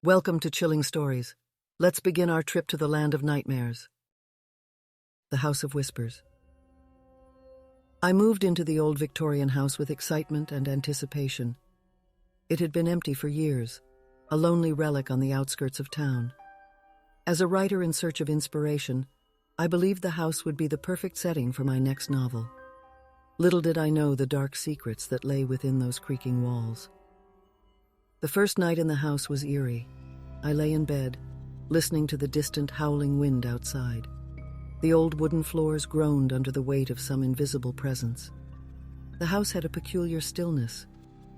Welcome to Chilling Stories. Let's begin our trip to the land of nightmares. The House of Whispers. I moved into the old Victorian house with excitement and anticipation. It had been empty for years, a lonely relic on the outskirts of town. As a writer in search of inspiration, I believed the house would be the perfect setting for my next novel. Little did I know the dark secrets that lay within those creaking walls. The first night in the house was eerie. I lay in bed, listening to the distant howling wind outside. The old wooden floors groaned under the weight of some invisible presence. The house had a peculiar stillness,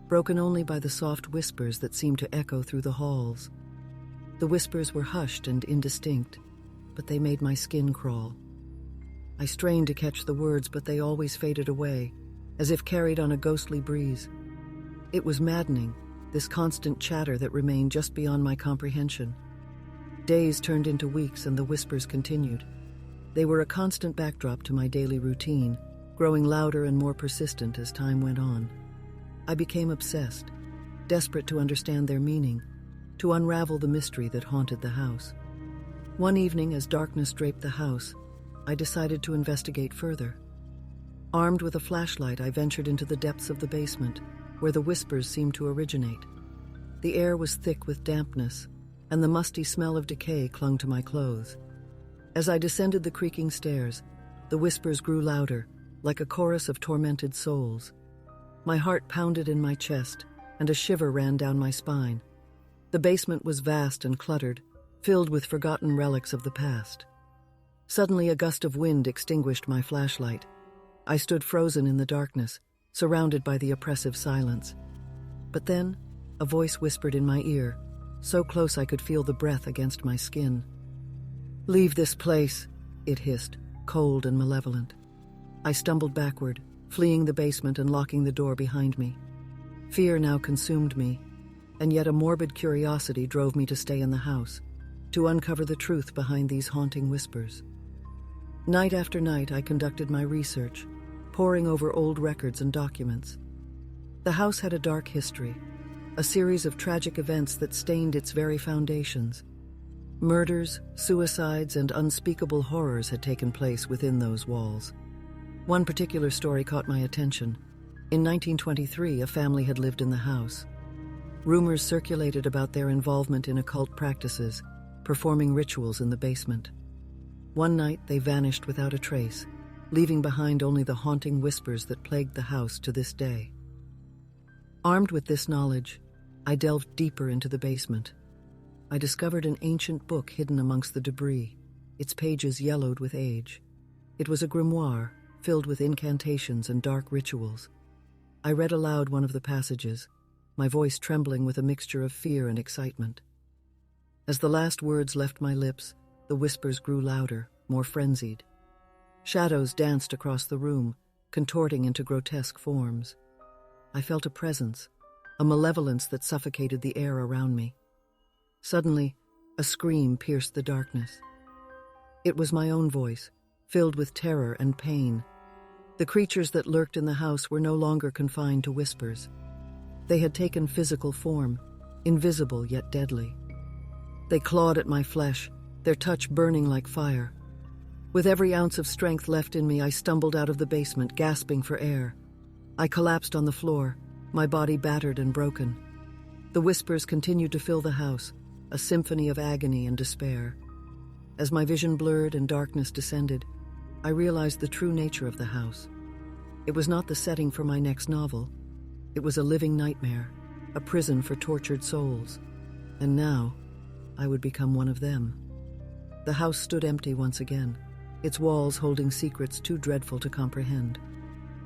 broken only by the soft whispers that seemed to echo through the halls. The whispers were hushed and indistinct, but they made my skin crawl. I strained to catch the words, but they always faded away, as if carried on a ghostly breeze. It was maddening, this constant chatter that remained just beyond my comprehension. Days turned into weeks and the whispers continued. They were a constant backdrop to my daily routine, growing louder and more persistent as time went on. I became obsessed, desperate to understand their meaning, to unravel the mystery that haunted the house. One evening, as darkness draped the house, I decided to investigate further. Armed with a flashlight, I ventured into the depths of the basement, where the whispers seemed to originate. The air was thick with dampness, and the musty smell of decay clung to my clothes. As I descended the creaking stairs, the whispers grew louder, like a chorus of tormented souls. My heart pounded in my chest, and a shiver ran down my spine. The basement was vast and cluttered, filled with forgotten relics of the past. Suddenly, a gust of wind extinguished my flashlight. I stood frozen in the darkness, surrounded by the oppressive silence. But then, a voice whispered in my ear, so close I could feel the breath against my skin. "Leave this place," it hissed, cold and malevolent. I stumbled backward, fleeing the basement and locking the door behind me. Fear now consumed me, and yet a morbid curiosity drove me to stay in the house, to uncover the truth behind these haunting whispers. Night after night, I conducted my research, poring over old records and documents. The house had a dark history, a series of tragic events that stained its very foundations. Murders, suicides, and unspeakable horrors had taken place within those walls. One particular story caught my attention. In 1923, a family had lived in the house. Rumors circulated about their involvement in occult practices, performing rituals in the basement. One night, they vanished without a trace, leaving behind only the haunting whispers that plagued the house to this day. Armed with this knowledge, I delved deeper into the basement. I discovered an ancient book hidden amongst the debris, its pages yellowed with age. It was a grimoire, filled with incantations and dark rituals. I read aloud one of the passages, my voice trembling with a mixture of fear and excitement. As the last words left my lips, the whispers grew louder, more frenzied. Shadows danced across the room, contorting into grotesque forms. I felt a presence, a malevolence that suffocated the air around me. Suddenly, a scream pierced the darkness. It was my own voice, filled with terror and pain. The creatures that lurked in the house were no longer confined to whispers. They had taken physical form, invisible yet deadly. They clawed at my flesh, their touch burning like fire. With every ounce of strength left in me, I stumbled out of the basement, gasping for air. I collapsed on the floor, my body battered and broken. The whispers continued to fill the house, a symphony of agony and despair. As my vision blurred and darkness descended, I realized the true nature of the house. It was not the setting for my next novel. It was a living nightmare, a prison for tortured souls. And now, I would become one of them. The house stood empty once again, its walls holding secrets too dreadful to comprehend.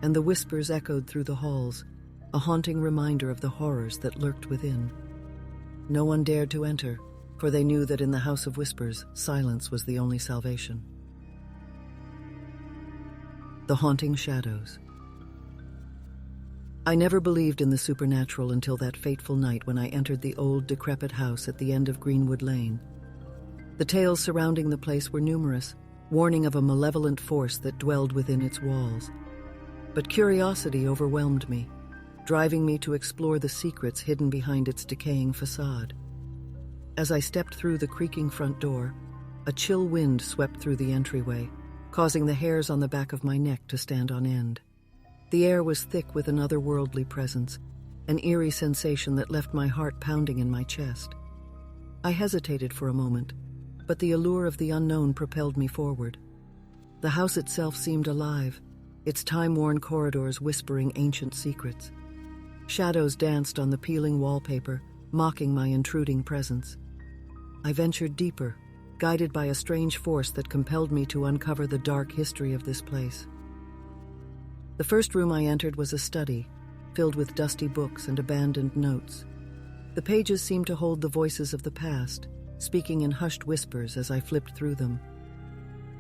And the whispers echoed through the halls, a haunting reminder of the horrors that lurked within. No one dared to enter, for they knew that in the House of Whispers, silence was the only salvation. The Haunting Shadows. I never believed in the supernatural until that fateful night when I entered the old, decrepit house at the end of Greenwood Lane. The tales surrounding the place were numerous, warning of a malevolent force that dwelled within its walls. But curiosity overwhelmed me, driving me to explore the secrets hidden behind its decaying facade. As I stepped through the creaking front door, a chill wind swept through the entryway, causing the hairs on the back of my neck to stand on end. The air was thick with an otherworldly presence, an eerie sensation that left my heart pounding in my chest. I hesitated for a moment, but the allure of the unknown propelled me forward. The house itself seemed alive, its time-worn corridors whispering ancient secrets. Shadows danced on the peeling wallpaper, mocking my intruding presence. I ventured deeper, guided by a strange force that compelled me to uncover the dark history of this place. The first room I entered was a study, filled with dusty books and abandoned notes. The pages seemed to hold the voices of the past, speaking in hushed whispers as I flipped through them.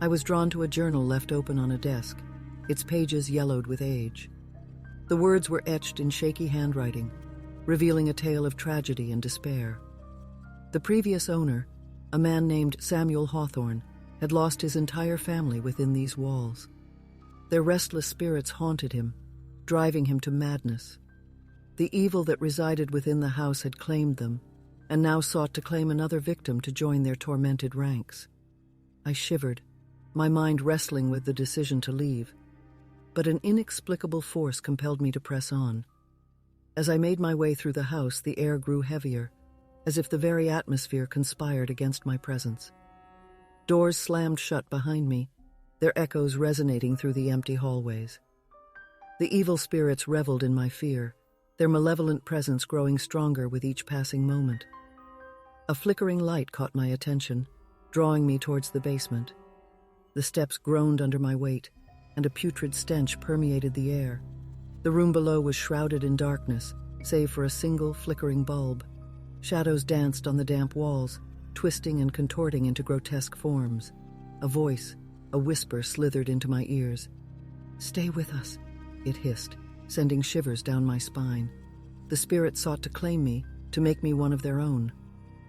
I was drawn to a journal left open on a desk, its pages yellowed with age. The words were etched in shaky handwriting, revealing a tale of tragedy and despair. The previous owner, a man named Samuel Hawthorne, had lost his entire family within these walls. Their restless spirits haunted him, driving him to madness. The evil that resided within the house had claimed them, and now sought to claim another victim to join their tormented ranks. I shivered, my mind wrestling with the decision to leave, but an inexplicable force compelled me to press on. As I made my way through the house, the air grew heavier, as if the very atmosphere conspired against my presence. Doors slammed shut behind me, their echoes resonating through the empty hallways. The evil spirits reveled in my fear, their malevolent presence growing stronger with each passing moment. A flickering light caught my attention, drawing me towards the basement. The steps groaned under my weight, and a putrid stench permeated the air. The room below was shrouded in darkness, save for a single flickering bulb. Shadows danced on the damp walls, twisting and contorting into grotesque forms. A voice, a whisper slithered into my ears. "Stay with us," it hissed, sending shivers down my spine. The spirits sought to claim me, to make me one of their own.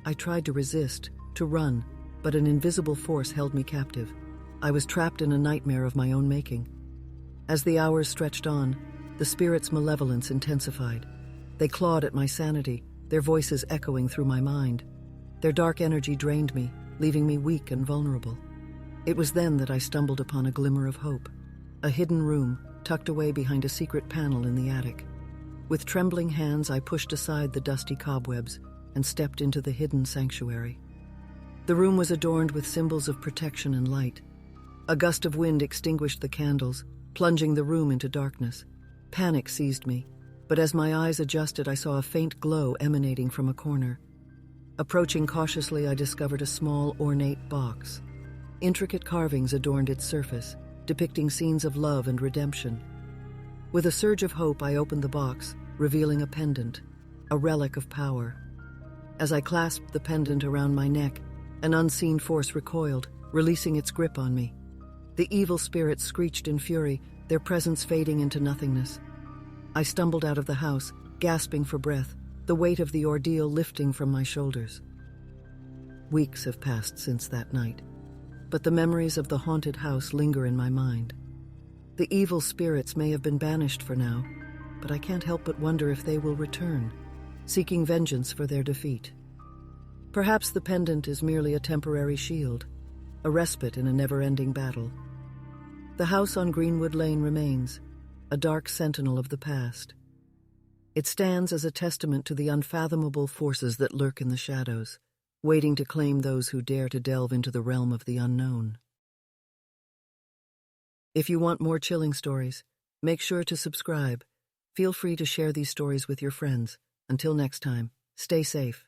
I tried to resist, to run, but an invisible force held me captive. I was trapped in a nightmare of my own making. As the hours stretched on, the spirits' malevolence intensified. They clawed at my sanity, their voices echoing through my mind. Their dark energy drained me, leaving me weak and vulnerable. It was then that I stumbled upon a glimmer of hope. A hidden room, tucked away behind a secret panel in the attic. With trembling hands, I pushed aside the dusty cobwebs and stepped into the hidden sanctuary. The room was adorned with symbols of protection and light. A gust of wind extinguished the candles, plunging the room into darkness. Panic seized me, but as my eyes adjusted, I saw a faint glow emanating from a corner. Approaching cautiously, I discovered a small, ornate box. Intricate carvings adorned its surface, depicting scenes of love and redemption. With a surge of hope, I opened the box, revealing a pendant, a relic of power. As I clasped the pendant around my neck, an unseen force recoiled, releasing its grip on me. The evil spirits screeched in fury, their presence fading into nothingness. I stumbled out of the house, gasping for breath, the weight of the ordeal lifting from my shoulders. Weeks have passed since that night, but the memories of the haunted house linger in my mind. The evil spirits may have been banished for now, but I can't help but wonder if they will return, seeking vengeance for their defeat. Perhaps the pendant is merely a temporary shield, a respite in a never-ending battle. The house on Greenwood Lane remains, a dark sentinel of the past. It stands as a testament to the unfathomable forces that lurk in the shadows, waiting to claim those who dare to delve into the realm of the unknown. If you want more chilling stories, make sure to subscribe. Feel free to share these stories with your friends. Until next time, stay safe.